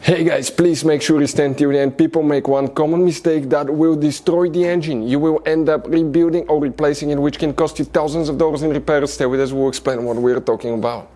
Hey guys, please make sure you stand till the end. People make one common mistake that will destroy the engine. You will end up rebuilding or replacing it, which can cost you thousands of dollars in repairs. Stay with us, we'll explain what we're talking about.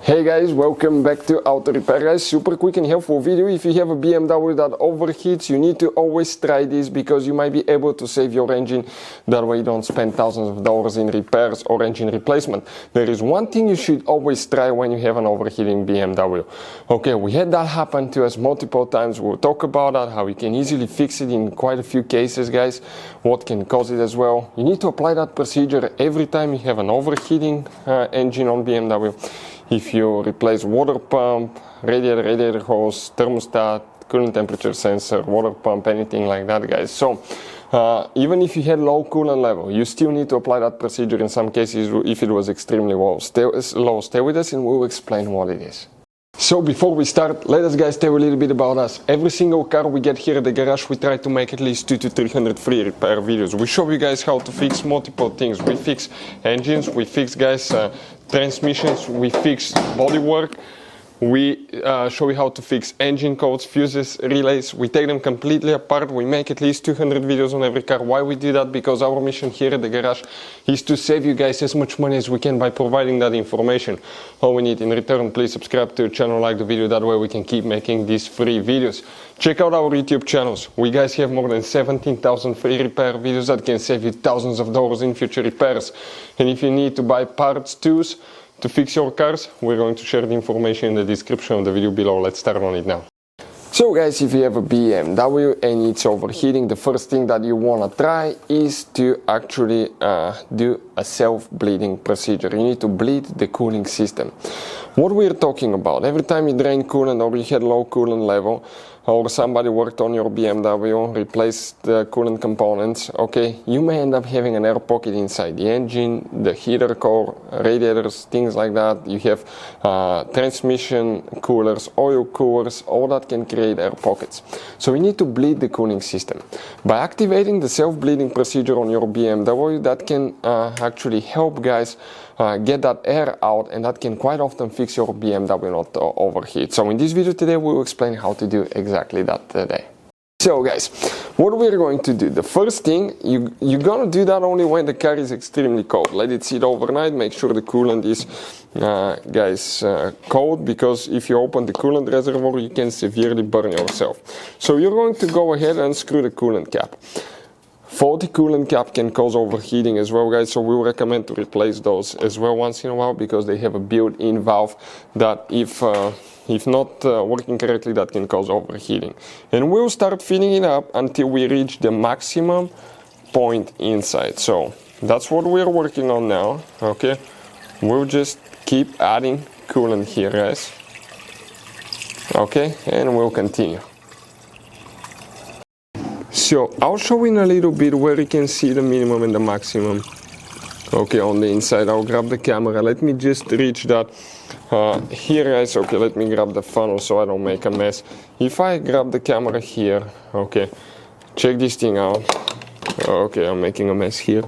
Hey guys, welcome back to Auto Repair guys. Super quick and helpful video. If you have a BMW that overheats, you need to always try this because you might be able to save your engine. That way you don't spend thousands of dollars in repairs or engine replacement. There is one thing you should always try when you have an overheating BMW. Okay, we had that happen to us multiple times. We'll talk about that, how you can easily fix it in quite a few cases guys, what can cause it as well. You need to apply that procedure every time you have an overheating engine on BMW. If you replace water pump, radiator hose, thermostat, coolant temperature sensor, water pump, anything like that guys. So even if you had low coolant level, you still need to apply that procedure in some cases if it was extremely low. Stay with us and we'll explain what it is. So before we start, let us guys tell you a little bit about us. Every single car we get here at the garage, we try to make at least 200 to 300 free repair videos. We show you guys how to fix multiple things. We fix engines, we fix guys transmissions, we fix bodywork. We show you how to fix engine codes, fuses, relays. We take them completely apart. We make at least 200 videos on every car. Why we do that? Because our mission here at the garage is to save you guys as much money as we can by providing that information. All we need in return, please subscribe to the channel, like the video, that way we can keep making these free videos. Check out our YouTube channels. We guys have more than 17,000 free repair videos that can save you thousands of dollars in future repairs. And if you need to buy parts, tools, to fix your cars, we're going to share the information in the description of the video below. Let's start on it now. So guys, if you have a BMW and it's overheating, the first thing that you want to try is to actually do a self-bleeding procedure. You need to bleed the cooling system. What we're talking about, every time you drain coolant or you had low coolant level, or somebody worked on your BMW, replaced the coolant components, okay, you may end up having an air pocket inside the engine, the heater core, radiators, things like that. You have transmission coolers, oil coolers, all that can create air pockets. So we need to bleed the cooling system. By activating the self-bleeding procedure on your BMW, that can actually help guys get that air out, and that can quite often fix your BMW not to overheat. So in this video today we will explain how to do exactly that today. So guys, what we're going to do, the first thing, you're gonna do that only when the car is extremely cold. Let it sit overnight, make sure the coolant is cold, because if you open the coolant reservoir you can severely burn yourself. So you're going to go ahead and unscrew the coolant cap. Faulty coolant cap can cause overheating as well guys, so we recommend to replace those as well once in a while, because they have a built-in valve that if not working correctly, that can cause overheating. And we'll start filling it up until we reach the maximum point inside. So that's what we're working on now, okay? We'll just keep adding coolant here guys, okay? And we'll continue. So I'll show in a little bit where you can see the minimum and the maximum. Okay, on the inside, I'll grab the camera. Let me just reach that here guys. Okay, let me grab the funnel so I don't make a mess. If I grab the camera here, okay, check this thing out. Okay, I'm making a mess here.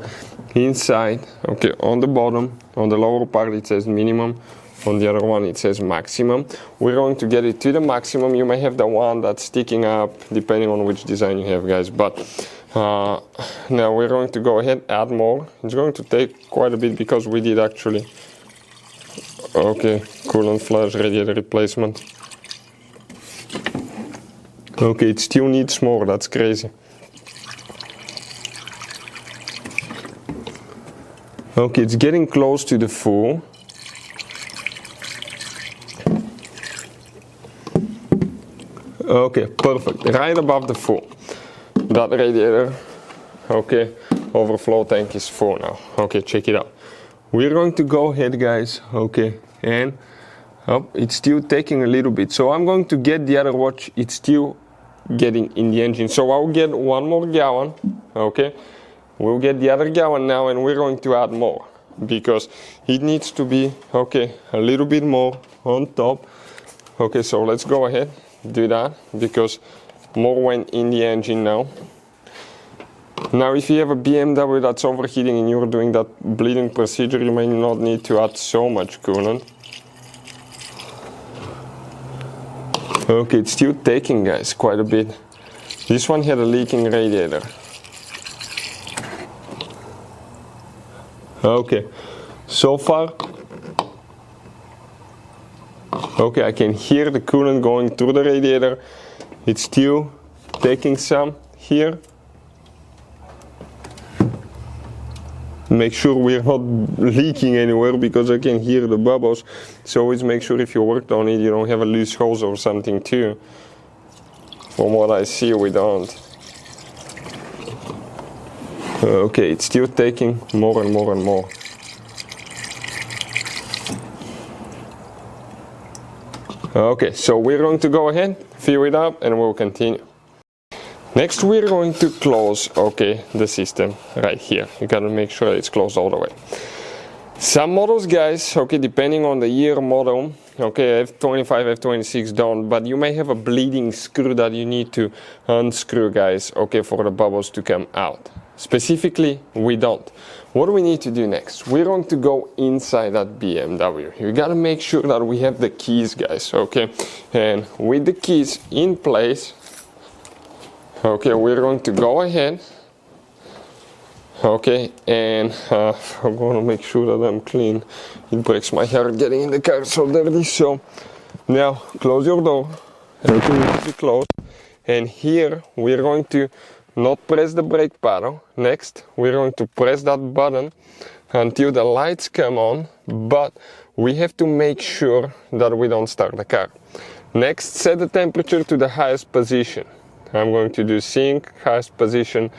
Inside, okay, on the bottom, on the lower part it says minimum. On the other one it says maximum. We're going to get it to the maximum. You may have the one that's sticking up depending on which design you have guys, but now we're going to go ahead, add more. It's going to take quite a bit because we did actually, okay, coolant flush, radiator replacement. Okay, it still needs more, that's crazy. Okay, it's getting close to the full. Okay, perfect, right above the full. That radiator, okay, overflow tank is full now. Okay, check it out. We're going to go ahead guys, okay, and it's still taking a little bit. So I'm going to get the other watch, it's still getting in the engine. So I'll get one more gallon, okay. We'll get the other gallon now and we're going to add more, because it needs to be, okay, a little bit more on top. Okay, so let's go ahead, do that, because more went in the engine now. Now if you have a BMW that's overheating and you're doing that bleeding procedure, you may not need to add so much coolant. Okay, it's still taking, guys, quite a bit. This one had a leaking radiator. Okay, so far, okay, I can hear the coolant going through the radiator. It's still taking some here. Make sure we're not leaking anywhere because I can hear the bubbles. So always make sure if you worked on it, you don't have a loose hose or something too. From what I see, we don't. Okay, it's still taking more and more and more. Okay, so we're going to go ahead, fill it up, and we'll continue. Next, we're going to close, okay, the system right here. You gotta make sure it's closed all the way. Some models, guys, okay, depending on the year model, okay, F25, F26 don't, but you may have a bleeding screw that you need to unscrew, guys, okay, for the bubbles to come out. Specifically, we don't. What do we need to do next? We're going to go inside that BMW. You gotta make sure that we have the keys, guys, okay? And with the keys in place, okay, we're going to go ahead, okay, and I'm going to make sure that I'm clean. It breaks my heart getting in the car so dirty. So now close your door, everything needs to be closed, and here we're going to not press the brake pedal. Next, we're going to press that button until the lights come on, but we have to make sure that we don't start the car. Next, set the temperature to the highest position. I'm going to do sync, highest position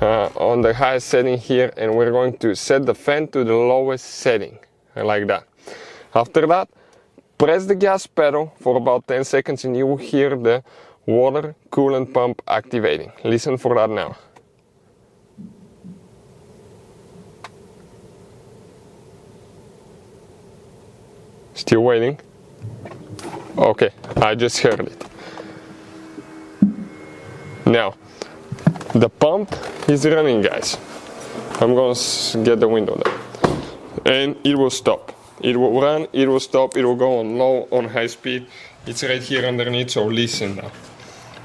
on the highest setting here, and we're going to set the fan to the lowest setting, like that. After that, press the gas pedal for about 10 seconds and you will hear the water coolant pump activating. Listen for that now. Still waiting? Okay, I just heard it. Now, the pump is running, guys. I'm going to get the window there. And it will stop. It will run, it will stop, it will go on low, on high speed. It's right here underneath, so listen now.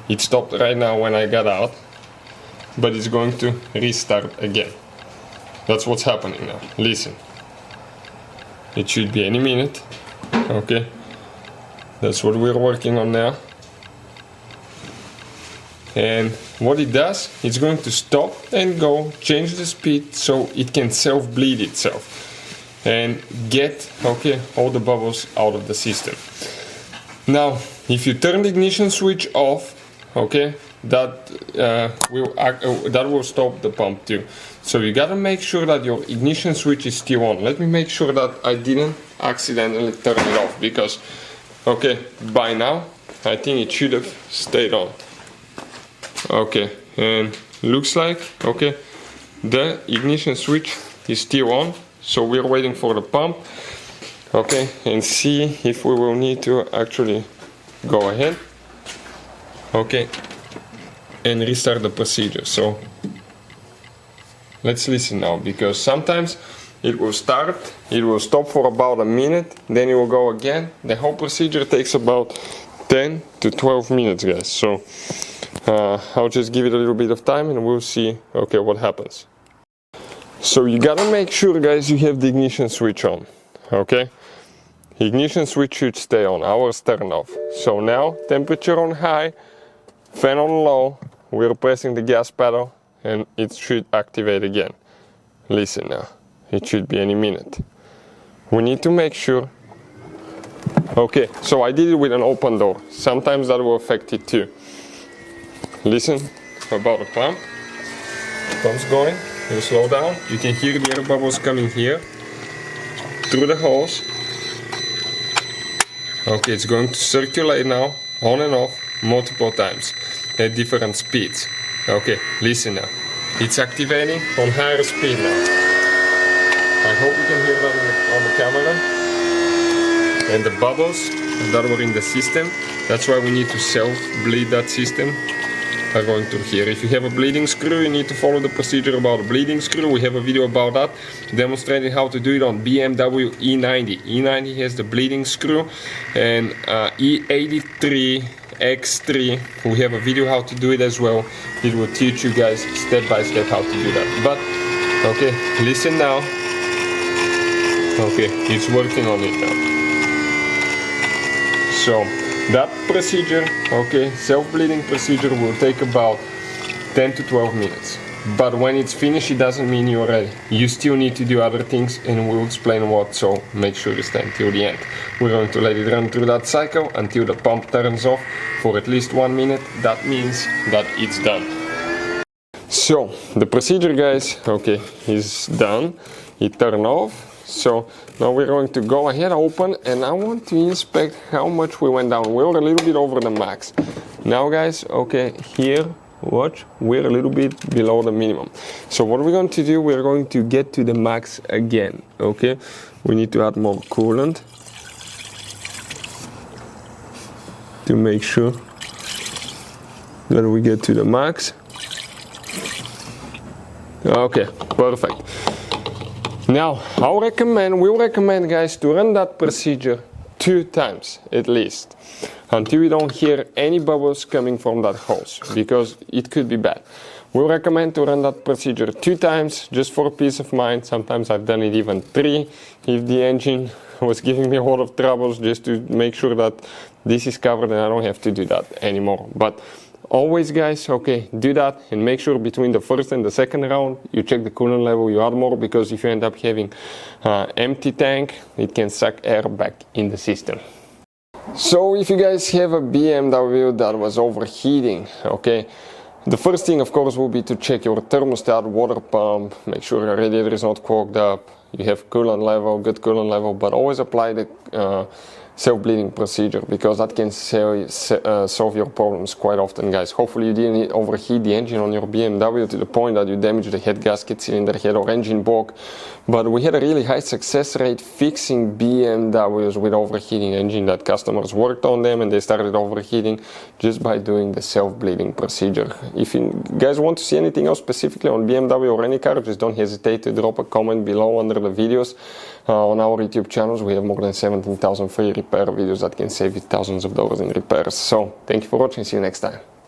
It stopped right now when I got out, but it's going to restart again. That's what's happening now. Listen. It should be any minute. Okay. That's what we're working on now. And what it does, it's going to stop and go, change the speed so it can self-bleed itself and get, okay, all the bubbles out of the system. Now, if you turn the ignition switch off, okay, that will stop the pump too. So you gotta make sure that your ignition switch is still on. Let me make sure that I didn't accidentally turn it off because, okay, by now I think it should have stayed on. Okay, and looks like, okay, the ignition switch is still on, so we're waiting for the pump, okay, and see if we will need to actually go ahead, okay, and restart the procedure. So let's listen now, because sometimes it will start, it will stop for about a minute, then it will go again. The whole procedure takes about 10 to 12 minutes, guys. So I'll just give it a little bit of time and we'll see, okay, what happens. So you gotta make sure, guys, you have the ignition switch on, okay? Ignition switch should stay on, ours turned off. So now, temperature on high, fan on low, we're pressing the gas pedal and it should activate again. Listen now, it should be any minute. We need to make sure. Okay, so I did it with an open door. Sometimes that will affect it too. Listen about the pump. Pump's going. You slow down. You can hear the air bubbles coming here through the hose. Okay, it's going to circulate now, on and off, multiple times at different speeds. Okay, listen now. It's activating on higher speed now. I hope you can hear that on the camera. And the bubbles that were in the system, that's why we need to self-bleed that system. are going through here. If you have a bleeding screw, you need to follow the procedure about a bleeding screw. We have a video about that, demonstrating how to do it on BMW E90. E90 has the bleeding screw, and E83 X3, we have a video how to do it as well. It will teach you guys step by step how to do that. But okay, listen now. Okay, it's working on it now. So that procedure, okay, self-bleeding procedure will take about 10 to 12 minutes. But when it's finished, it doesn't mean you're ready. You still need to do other things, and we'll explain what, so make sure you stay until the end. We're going to let it run through that cycle until the pump turns off for at least 1 minute. That means that it's done. So the procedure, guys, okay, is done. It turned off. So now we're going to go ahead, open, and I want to inspect how much we went down. We're a little bit over the max. Now, guys, okay, here, watch, we're a little bit below the minimum. So what we're going to do, we're going to get to the max again, okay? We need to add more coolant to make sure that we get to the max. Okay, perfect. Now, we'll recommend, guys, to run that procedure 2 times at least, until you don't hear any bubbles coming from that hose, because it could be bad. We'll recommend to run that procedure 2 times, just for peace of mind. Sometimes I've done it even 3, if the engine was giving me a lot of troubles, just to make sure that this is covered and I don't have to do that anymore. But always, guys, okay, do that, and make sure between the first and the second round you check the coolant level, you add more, because if you end up having empty tank, it can suck air back in the system. So if you guys have a BMW that was overheating, okay, the first thing, of course, will be to check your thermostat, water pump, make sure your radiator is not clogged up, you have coolant level, good coolant level, but always apply the self-bleeding procedure, because that can solve your problems quite often, guys. Hopefully you didn't overheat the engine on your BMW to the point that you damaged the head gasket, cylinder head, or engine block. But we had a really high success rate fixing BMWs with overheating engine, that customers worked on them and they started overheating just by doing the self-bleeding procedure. If you guys want to see anything else specifically on BMW or any car, just don't hesitate to drop a comment below under the videos. On our YouTube channels, we have more than 17,000 free repair videos that can save you thousands of dollars in repairs. So thank you for watching. See you next time.